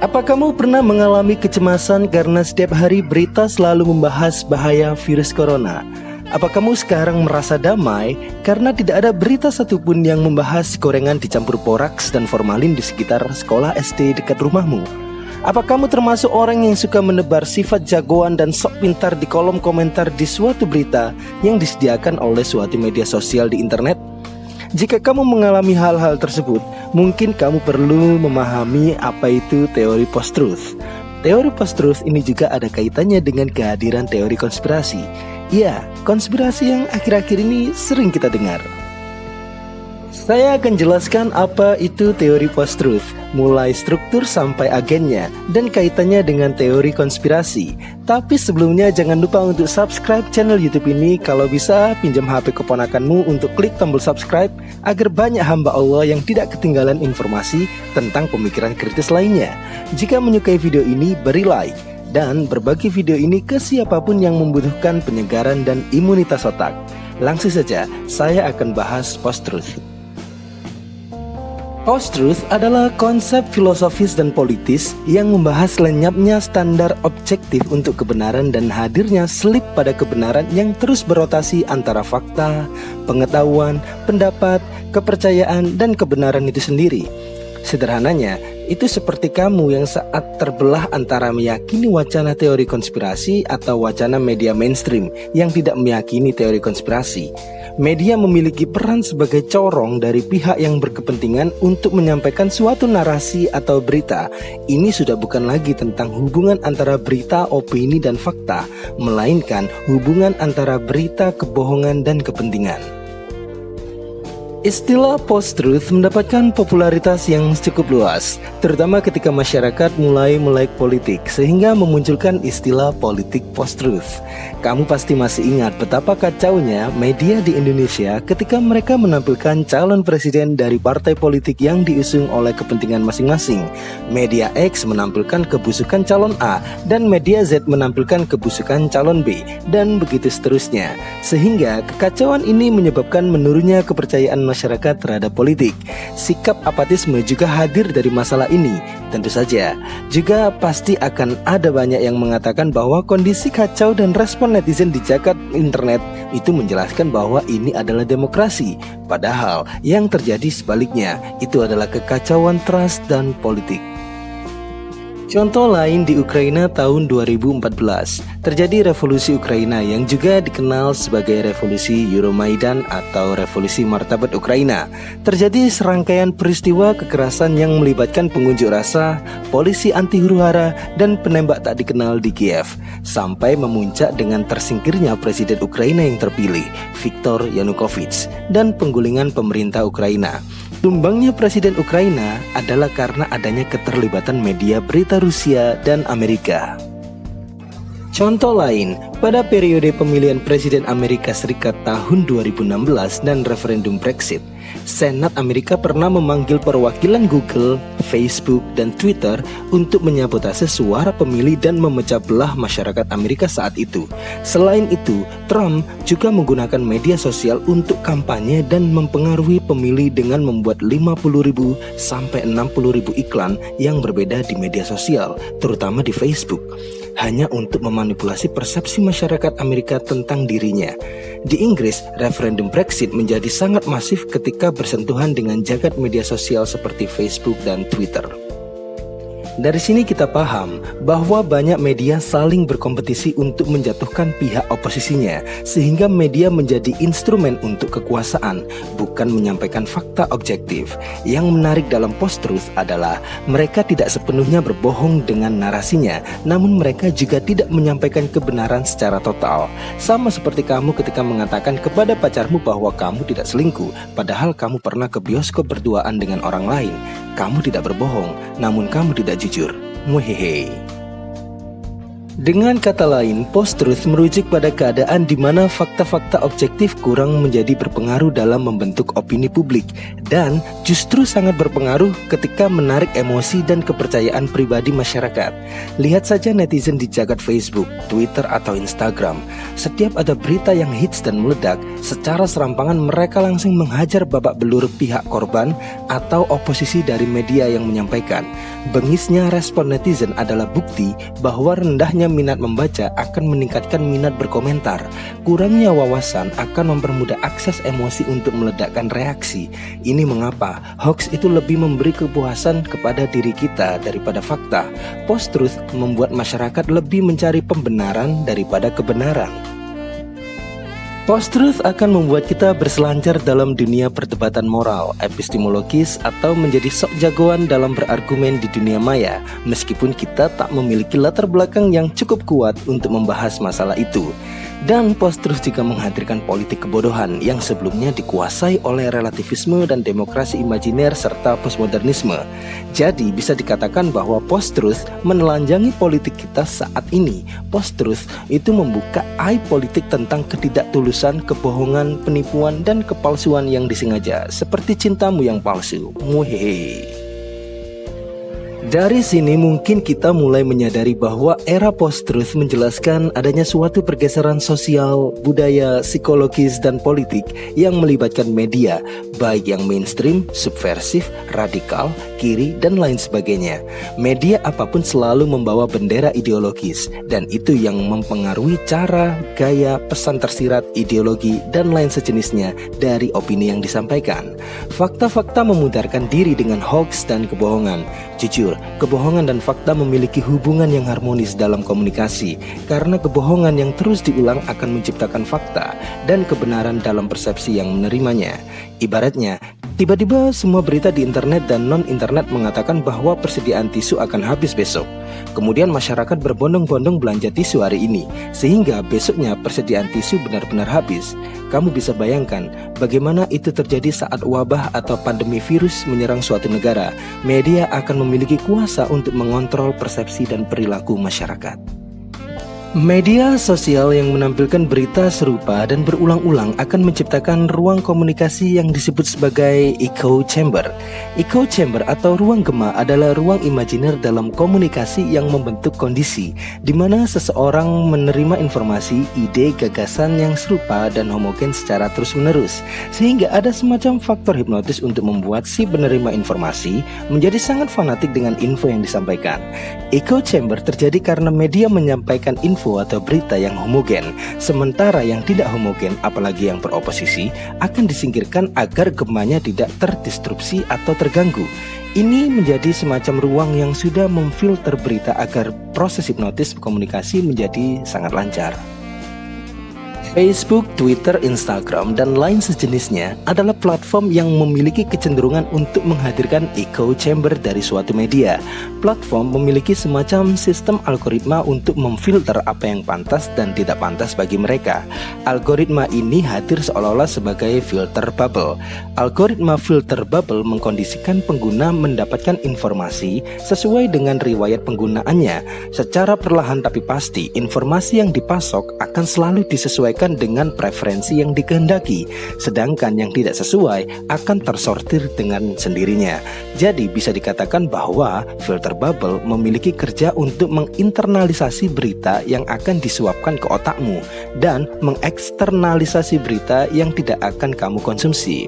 Apa kamu pernah mengalami kecemasan karena setiap hari berita selalu membahas bahaya virus corona? Apa kamu sekarang merasa damai karena tidak ada berita satupun yang membahas gorengan dicampur boraks dan formalin di sekitar sekolah SD dekat rumahmu? Apa kamu termasuk orang yang suka menebar sifat jagoan dan sok pintar di kolom komentar di suatu berita yang disediakan oleh suatu media sosial di internet? Jika kamu mengalami hal-hal tersebut, mungkin kamu perlu memahami apa itu teori post-truth. Teori post-truth ini juga ada kaitannya dengan kehadiran teori konspirasi. Ya, konspirasi yang akhir-akhir ini sering kita dengar. Saya akan jelaskan apa itu teori post-truth, mulai struktur sampai agennya, dan kaitannya dengan teori konspirasi. Tapi sebelumnya jangan lupa untuk subscribe channel YouTube ini. Kalau bisa, pinjam HP keponakanmu untuk klik tombol subscribe agar banyak hamba Allah yang tidak ketinggalan informasi tentang pemikiran kritis lainnya. Jika menyukai video ini, beri like dan berbagi video ini ke siapapun yang membutuhkan penyegaran dan imunitas otak. Langsung saja, saya akan bahas post-truth. Post-truth adalah konsep filosofis dan politis yang membahas lenyapnya standar objektif untuk kebenaran dan hadirnya selip pada kebenaran yang terus berotasi antara fakta, pengetahuan, pendapat, kepercayaan, dan kebenaran itu sendiri. Sederhananya, itu seperti kamu yang saat terbelah antara meyakini wacana teori konspirasi atau wacana media mainstream yang tidak meyakini teori konspirasi. Media memiliki peran sebagai corong dari pihak yang berkepentingan untuk menyampaikan suatu narasi atau berita. Ini sudah bukan lagi tentang hubungan antara berita, opini, dan fakta, melainkan hubungan antara berita, kebohongan, dan kepentingan. Istilah post-truth mendapatkan popularitas yang cukup luas, terutama ketika masyarakat mulai melek politik, sehingga memunculkan istilah politik post-truth. Kamu pasti masih ingat betapa kacaunya media di Indonesia ketika mereka menampilkan calon presiden dari partai politik yang diusung oleh kepentingan masing-masing. Media X menampilkan kebusukan calon A, dan media Z menampilkan kebusukan calon B, dan begitu seterusnya. Sehingga kekacauan ini menyebabkan menurunnya kepercayaan masyarakat terhadap politik. Sikap apatisme juga hadir dari masalah ini. Tentu saja, juga pasti akan ada banyak yang mengatakan bahwa kondisi kacau dan respon netizen di jagat internet itu menjelaskan bahwa ini adalah demokrasi. Padahal yang terjadi sebaliknya, itu adalah kekacauan trust dan politik. Contoh lain di Ukraina tahun 2014, terjadi revolusi Ukraina yang juga dikenal sebagai revolusi Euromaidan atau revolusi martabat Ukraina. Terjadi serangkaian peristiwa kekerasan yang melibatkan pengunjuk rasa, polisi anti huru-hara, dan penembak tak dikenal di Kiev, sampai memuncak dengan tersingkirnya presiden Ukraina yang terpilih, Viktor Yanukovych, dan penggulingan pemerintah Ukraina. Tumbangnya presiden Ukraina adalah karena adanya keterlibatan media berita Rusia dan Amerika. Contoh lain, pada periode pemilihan presiden Amerika Serikat tahun 2016 dan referendum Brexit, Senat Amerika pernah memanggil perwakilan Google, Facebook, dan Twitter untuk menyabotase suara pemilih dan memecah belah masyarakat Amerika saat itu. Selain itu, Trump juga menggunakan media sosial untuk kampanye dan mempengaruhi pemilih dengan membuat 50.000 sampai 60.000 iklan yang berbeda di media sosial, terutama di Facebook, hanya untuk memanipulasi persepsi masyarakat Amerika tentang dirinya. Di Inggris, referendum Brexit menjadi sangat masif ketika bersentuhan dengan jagat media sosial seperti Facebook dan Twitter. Dari sini kita paham bahwa banyak media saling berkompetisi untuk menjatuhkan pihak oposisinya, sehingga media menjadi instrumen untuk kekuasaan, bukan menyampaikan fakta objektif. Yang menarik dalam post-truth adalah mereka tidak sepenuhnya berbohong dengan narasinya, namun mereka juga tidak menyampaikan kebenaran secara total. Sama seperti kamu ketika mengatakan kepada pacarmu bahwa kamu tidak selingkuh, padahal kamu pernah ke bioskop berduaan dengan orang lain. Kamu tidak berbohong, namun kamu tidak jujur. Muhehe. Dengan kata lain, post-truth merujuk pada keadaan di mana fakta-fakta objektif kurang menjadi berpengaruh dalam membentuk opini publik dan justru sangat berpengaruh ketika menarik emosi dan kepercayaan pribadi masyarakat. Lihat saja netizen di jagat Facebook, Twitter, atau Instagram. Setiap ada berita yang hits dan meledak, secara serampangan mereka langsung menghajar babak belur pihak korban atau oposisi dari media yang menyampaikan. Bengisnya respon netizen adalah bukti bahwa rendahnya minat membaca akan meningkatkan minat berkomentar. Kurangnya wawasan akan mempermudah akses emosi untuk meledakkan reaksi. Ini mengapa hoax itu lebih memberi kepuasan kepada diri kita daripada fakta. Post-truth membuat masyarakat lebih mencari pembenaran daripada kebenaran. Post-truth akan membuat kita berselancar dalam dunia perdebatan moral, epistemologis, atau menjadi sok jagoan dalam berargumen di dunia maya, meskipun kita tak memiliki latar belakang yang cukup kuat untuk membahas masalah itu. Dan post-truth juga menghadirkan politik kebodohan yang sebelumnya dikuasai oleh relativisme dan demokrasi imajiner serta postmodernisme. Jadi bisa dikatakan bahwa post-truth menelanjangi politik kita saat ini. Post-truth itu membuka aib politik tentang ketidaktulusan, kebohongan, penipuan, dan kepalsuan yang disengaja, seperti cintamu yang palsu. Muhehe. Dari sini mungkin kita mulai menyadari bahwa era post-truth menjelaskan adanya suatu pergeseran sosial, budaya, psikologis, dan politik yang melibatkan media, baik yang mainstream, subversif, radikal, kiri, dan lain sebagainya. Media apapun selalu membawa bendera ideologis, dan itu yang mempengaruhi cara, gaya, pesan tersirat, ideologi, dan lain sejenisnya dari opini yang disampaikan. Fakta-fakta memudarkan diri dengan hoax dan kebohongan. Jujur, kebohongan dan fakta memiliki hubungan yang harmonis dalam komunikasi, karena kebohongan yang terus diulang akan menciptakan fakta dan kebenaran dalam persepsi yang menerimanya. Ibaratnya, tiba-tiba semua berita di internet dan non-internet mengatakan bahwa persediaan tisu akan habis besok. Kemudian masyarakat berbondong-bondong belanja tisu hari ini, sehingga besoknya persediaan tisu benar-benar habis. Kamu bisa bayangkan bagaimana itu terjadi saat wabah atau pandemi virus menyerang suatu negara. Media akan memiliki kuasa untuk mengontrol persepsi dan perilaku masyarakat. Media sosial yang menampilkan berita serupa dan berulang-ulang akan menciptakan ruang komunikasi yang disebut sebagai echo chamber. Echo chamber atau ruang gema adalah ruang imajiner dalam komunikasi yang membentuk kondisi di mana seseorang menerima informasi, ide, gagasan yang serupa dan homogen secara terus-menerus, sehingga ada semacam faktor hipnotis untuk membuat si penerima informasi menjadi sangat fanatik dengan info yang disampaikan. Echo chamber terjadi karena media menyampaikan info atau berita yang homogen, sementara yang tidak homogen, apalagi yang beroposisi, akan disingkirkan agar gemanya tidak terdistrupsi atau terganggu. Ini menjadi semacam ruang yang sudah memfilter berita agar proses hipnotis komunikasi menjadi sangat lancar. Facebook, Twitter, Instagram, dan lain sejenisnya adalah platform yang memiliki kecenderungan untuk menghadirkan echo chamber dari suatu media. Platform memiliki semacam sistem algoritma untuk memfilter apa yang pantas dan tidak pantas bagi mereka. Algoritma ini hadir seolah-olah sebagai filter bubble. Algoritma filter bubble mengkondisikan pengguna mendapatkan informasi sesuai dengan riwayat penggunaannya. Secara perlahan tapi pasti, informasi yang dipasok akan selalu disesuaikan dengan preferensi yang dikehendaki, sedangkan yang tidak sesuai akan tersortir dengan sendirinya. Jadi bisa dikatakan bahwa filter bubble memiliki kerja untuk menginternalisasi berita yang akan disuapkan ke otakmu dan mengeksternalisasi berita yang tidak akan kamu konsumsi.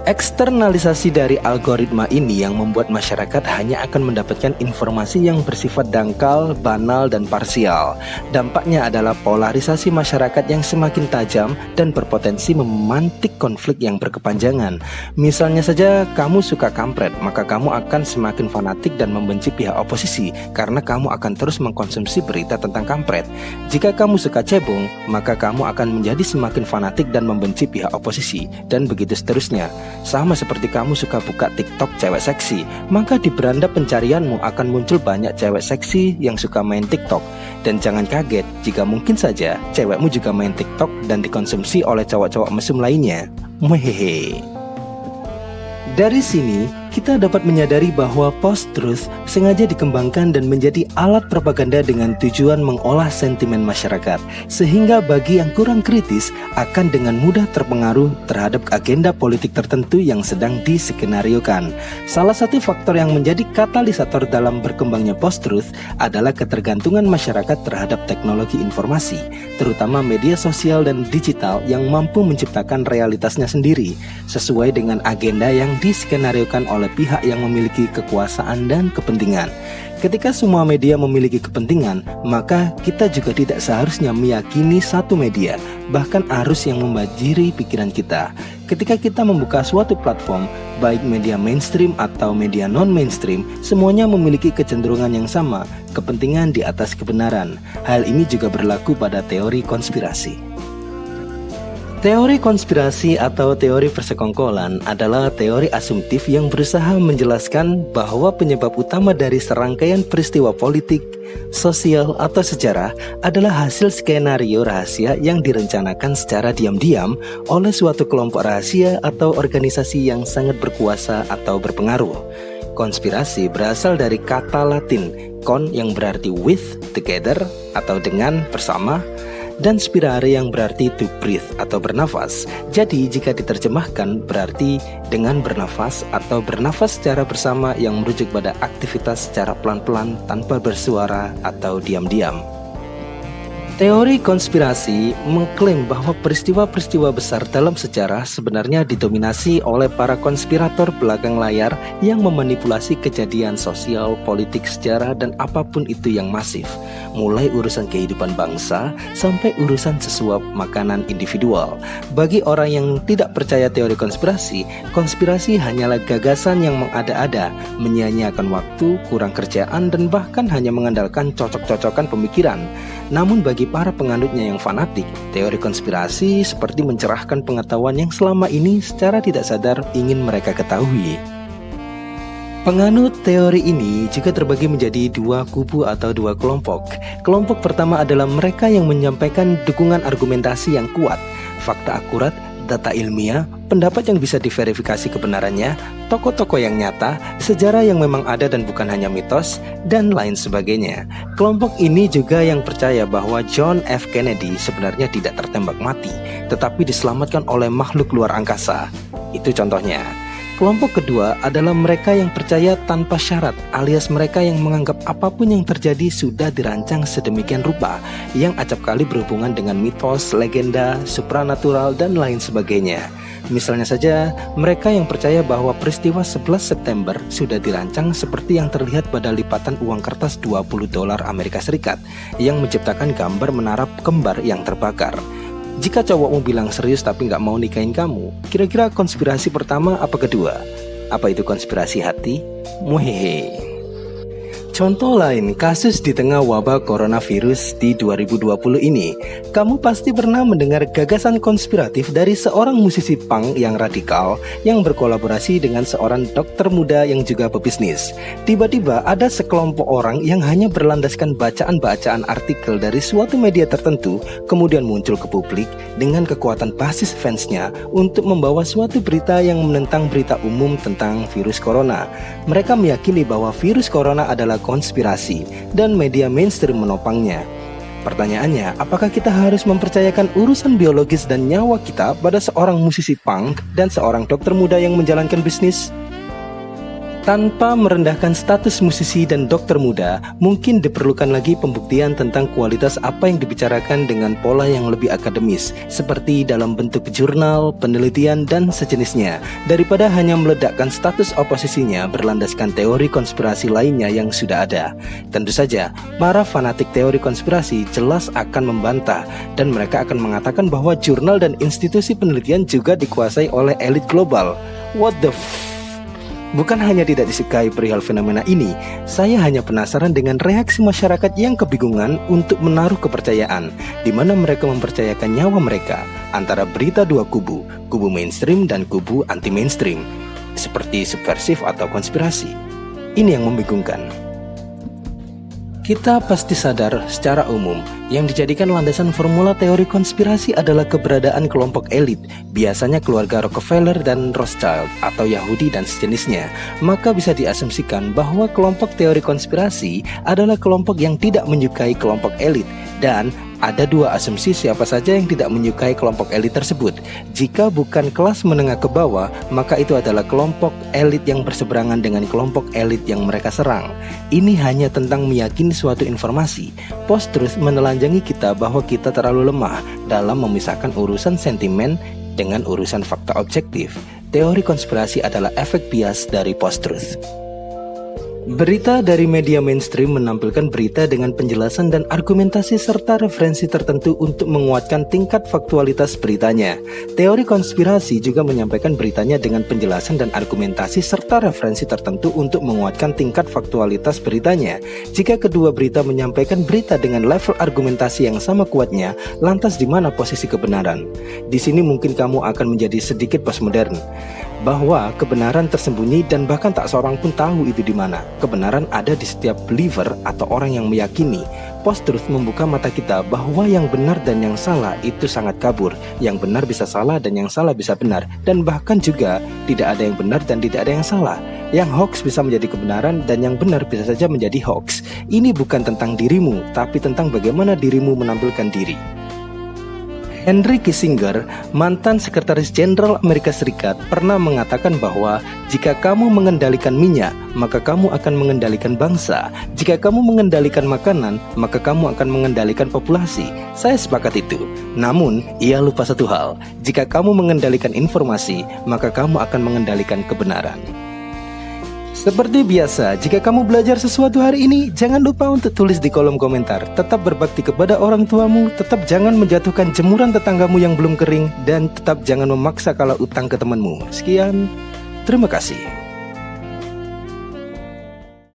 Eksternalisasi dari algoritma ini yang membuat masyarakat hanya akan mendapatkan informasi yang bersifat dangkal, banal, dan parsial. Dampaknya adalah polarisasi masyarakat yang semakin tajam dan berpotensi memantik konflik yang berkepanjangan. Misalnya saja kamu suka kampret, maka kamu akan semakin fanatik dan membenci pihak oposisi karena kamu akan terus mengkonsumsi berita tentang kampret. Jika kamu suka cebong, maka kamu akan menjadi semakin fanatik dan membenci pihak oposisi, dan begitu seterusnya. Sama seperti kamu suka buka TikTok cewek seksi, maka di beranda pencarianmu akan muncul banyak cewek seksi yang suka main TikTok. Dan jangan kaget jika mungkin saja cewekmu juga main TikTok dan dikonsumsi oleh cowok-cowok mesum lainnya. Muhehe. Dari sini kita dapat menyadari bahwa post-truth sengaja dikembangkan dan menjadi alat propaganda dengan tujuan mengolah sentimen masyarakat, sehingga bagi yang kurang kritis akan dengan mudah terpengaruh terhadap agenda politik tertentu yang sedang diskenariokan. Salah satu faktor yang menjadi katalisator dalam berkembangnya post-truth adalah ketergantungan masyarakat terhadap teknologi informasi, terutama media sosial dan digital yang mampu menciptakan realitasnya sendiri, sesuai dengan agenda yang diskenariokan oleh pihak yang memiliki kekuasaan dan kepentingan. Ketika semua media memiliki kepentingan, maka kita juga tidak seharusnya meyakini satu media, bahkan arus yang membanjiri pikiran kita. Ketika kita membuka suatu platform, baik media mainstream atau media non-mainstream, semuanya memiliki kecenderungan yang sama, kepentingan di atas kebenaran. Hal ini juga berlaku pada teori konspirasi. Teori konspirasi atau teori persekongkolan adalah teori asumtif yang berusaha menjelaskan bahwa penyebab utama dari serangkaian peristiwa politik, sosial, atau sejarah adalah hasil skenario rahasia yang direncanakan secara diam-diam oleh suatu kelompok rahasia atau organisasi yang sangat berkuasa atau berpengaruh. Konspirasi berasal dari kata Latin con yang berarti with, together, atau dengan, bersama, dan spirare yang berarti to breathe atau bernafas. Jadi jika diterjemahkan berarti dengan bernafas atau bernafas secara bersama yang merujuk pada aktivitas secara pelan-pelan tanpa bersuara atau diam-diam. Teori konspirasi mengklaim bahwa peristiwa-peristiwa besar dalam sejarah sebenarnya didominasi oleh para konspirator belakang layar yang memanipulasi kejadian sosial, politik, sejarah, dan apapun itu yang masif, mulai urusan kehidupan bangsa sampai urusan sesuap makanan individual. Bagi orang yang tidak percaya teori konspirasi, konspirasi hanyalah gagasan yang mengada-ada, menyia-nyiakan waktu, kurang kerjaan, dan bahkan hanya mengandalkan cocok-cocokan pemikiran. Namun bagi para penganutnya yang fanatik, teori konspirasi seperti mencerahkan pengetahuan yang selama ini secara tidak sadar ingin mereka ketahui. Penganut teori ini juga terbagi menjadi dua kubu atau dua kelompok. Kelompok pertama adalah mereka yang menyampaikan dukungan argumentasi yang kuat, fakta akurat, data ilmiah, pendapat yang bisa diverifikasi kebenarannya, tokoh-tokoh yang nyata, sejarah yang memang ada dan bukan hanya mitos, dan lain sebagainya. Kelompok ini juga yang percaya bahwa John F. Kennedy sebenarnya tidak tertembak mati, tetapi diselamatkan oleh makhluk luar angkasa. Itu contohnya. Kelompok kedua adalah mereka yang percaya tanpa syarat, alias mereka yang menganggap apapun yang terjadi sudah dirancang sedemikian rupa, yang acap kali berhubungan dengan mitos, legenda, supranatural, dan lain sebagainya. Misalnya saja, mereka yang percaya bahwa peristiwa 11 September sudah dirancang seperti yang terlihat pada lipatan uang kertas $20 Amerika Serikat, yang menciptakan gambar menara kembar yang terbakar. Jika cowokmu bilang serius tapi nggak mau nikahin kamu, kira-kira konspirasi pertama apa kedua? Apa itu konspirasi hati? Muhehe. Contoh lain, kasus di tengah wabah coronavirus di 2020 ini. Kamu pasti pernah mendengar gagasan konspiratif dari seorang musisi punk yang radikal yang berkolaborasi dengan seorang dokter muda yang juga pebisnis. Tiba-tiba ada sekelompok orang yang hanya berlandaskan bacaan-bacaan artikel dari suatu media tertentu, kemudian muncul ke publik dengan kekuatan basis fansnya untuk membawa suatu berita yang menentang berita umum tentang virus corona. Mereka meyakini bahwa virus corona adalah konspirasi dan media mainstream menopangnya. Pertanyaannya, apakah kita harus mempercayakan urusan biologis dan nyawa kita pada seorang musisi punk dan seorang dokter muda yang menjalankan bisnis? Tanpa merendahkan status musisi dan dokter muda, mungkin diperlukan lagi pembuktian tentang kualitas apa yang dibicarakan dengan pola yang lebih akademis, seperti dalam bentuk jurnal, penelitian, dan sejenisnya, daripada hanya meledakkan status oposisinya berlandaskan teori konspirasi lainnya yang sudah ada. Tentu saja, para fanatik teori konspirasi jelas akan membantah, dan mereka akan mengatakan bahwa jurnal dan institusi penelitian juga dikuasai oleh elit global. What the Bukan hanya tidak disukai perihal fenomena ini, saya hanya penasaran dengan reaksi masyarakat yang kebingungan untuk menaruh kepercayaan, di mana mereka mempercayakan nyawa mereka antara berita dua kubu mainstream dan kubu anti-mainstream, seperti subversif atau konspirasi. Ini yang membingungkan. Kita pasti sadar secara umum, yang dijadikan landasan formula teori konspirasi adalah keberadaan kelompok elit, biasanya keluarga Rockefeller dan Rothschild atau Yahudi dan sejenisnya. Maka bisa diasumsikan bahwa kelompok teori konspirasi adalah kelompok yang tidak menyukai kelompok elit. Dan ada dua asumsi siapa saja yang tidak menyukai kelompok elit tersebut. Jika bukan kelas menengah ke bawah, maka itu adalah kelompok elit yang berseberangan dengan kelompok elit yang mereka serang. Ini hanya tentang meyakini suatu informasi. Post-truth menelanjangi kita bahwa kita terlalu lemah dalam memisahkan urusan sentimen dengan urusan fakta objektif. Teori konspirasi adalah efek bias dari post-truth. Berita dari media mainstream menampilkan berita dengan penjelasan dan argumentasi serta referensi tertentu untuk menguatkan tingkat faktualitas beritanya. Teori konspirasi juga menyampaikan beritanya dengan penjelasan dan argumentasi serta referensi tertentu untuk menguatkan tingkat faktualitas beritanya. Jika kedua berita menyampaikan berita dengan level argumentasi yang sama kuatnya, lantas di mana posisi kebenaran? Di sini mungkin kamu akan menjadi sedikit postmodern, bahwa kebenaran tersembunyi dan bahkan tak seorang pun tahu itu di mana. Kebenaran ada di setiap believer atau orang yang meyakini. Post-truth membuka mata kita bahwa yang benar dan yang salah itu sangat kabur. Yang benar bisa salah dan yang salah bisa benar. Dan bahkan juga tidak ada yang benar dan tidak ada yang salah. Yang hoax bisa menjadi kebenaran dan yang benar bisa saja menjadi hoax. Ini bukan tentang dirimu, tapi tentang bagaimana dirimu menampilkan diri. Henry Kissinger, mantan Sekretaris Jenderal Amerika Serikat, pernah mengatakan bahwa jika kamu mengendalikan minyak, maka kamu akan mengendalikan bangsa. Jika kamu mengendalikan makanan, maka kamu akan mengendalikan populasi. Saya sepakat itu. Namun, ia lupa satu hal. Jika kamu mengendalikan informasi, maka kamu akan mengendalikan kebenaran. Seperti biasa, jika kamu belajar sesuatu hari ini, jangan lupa untuk tulis di kolom komentar. Tetap berbakti kepada orang tuamu, tetap jangan menjatuhkan jemuran tetanggamu yang belum kering, dan tetap jangan memaksa kalau utang ke temanmu. Sekian, terima kasih.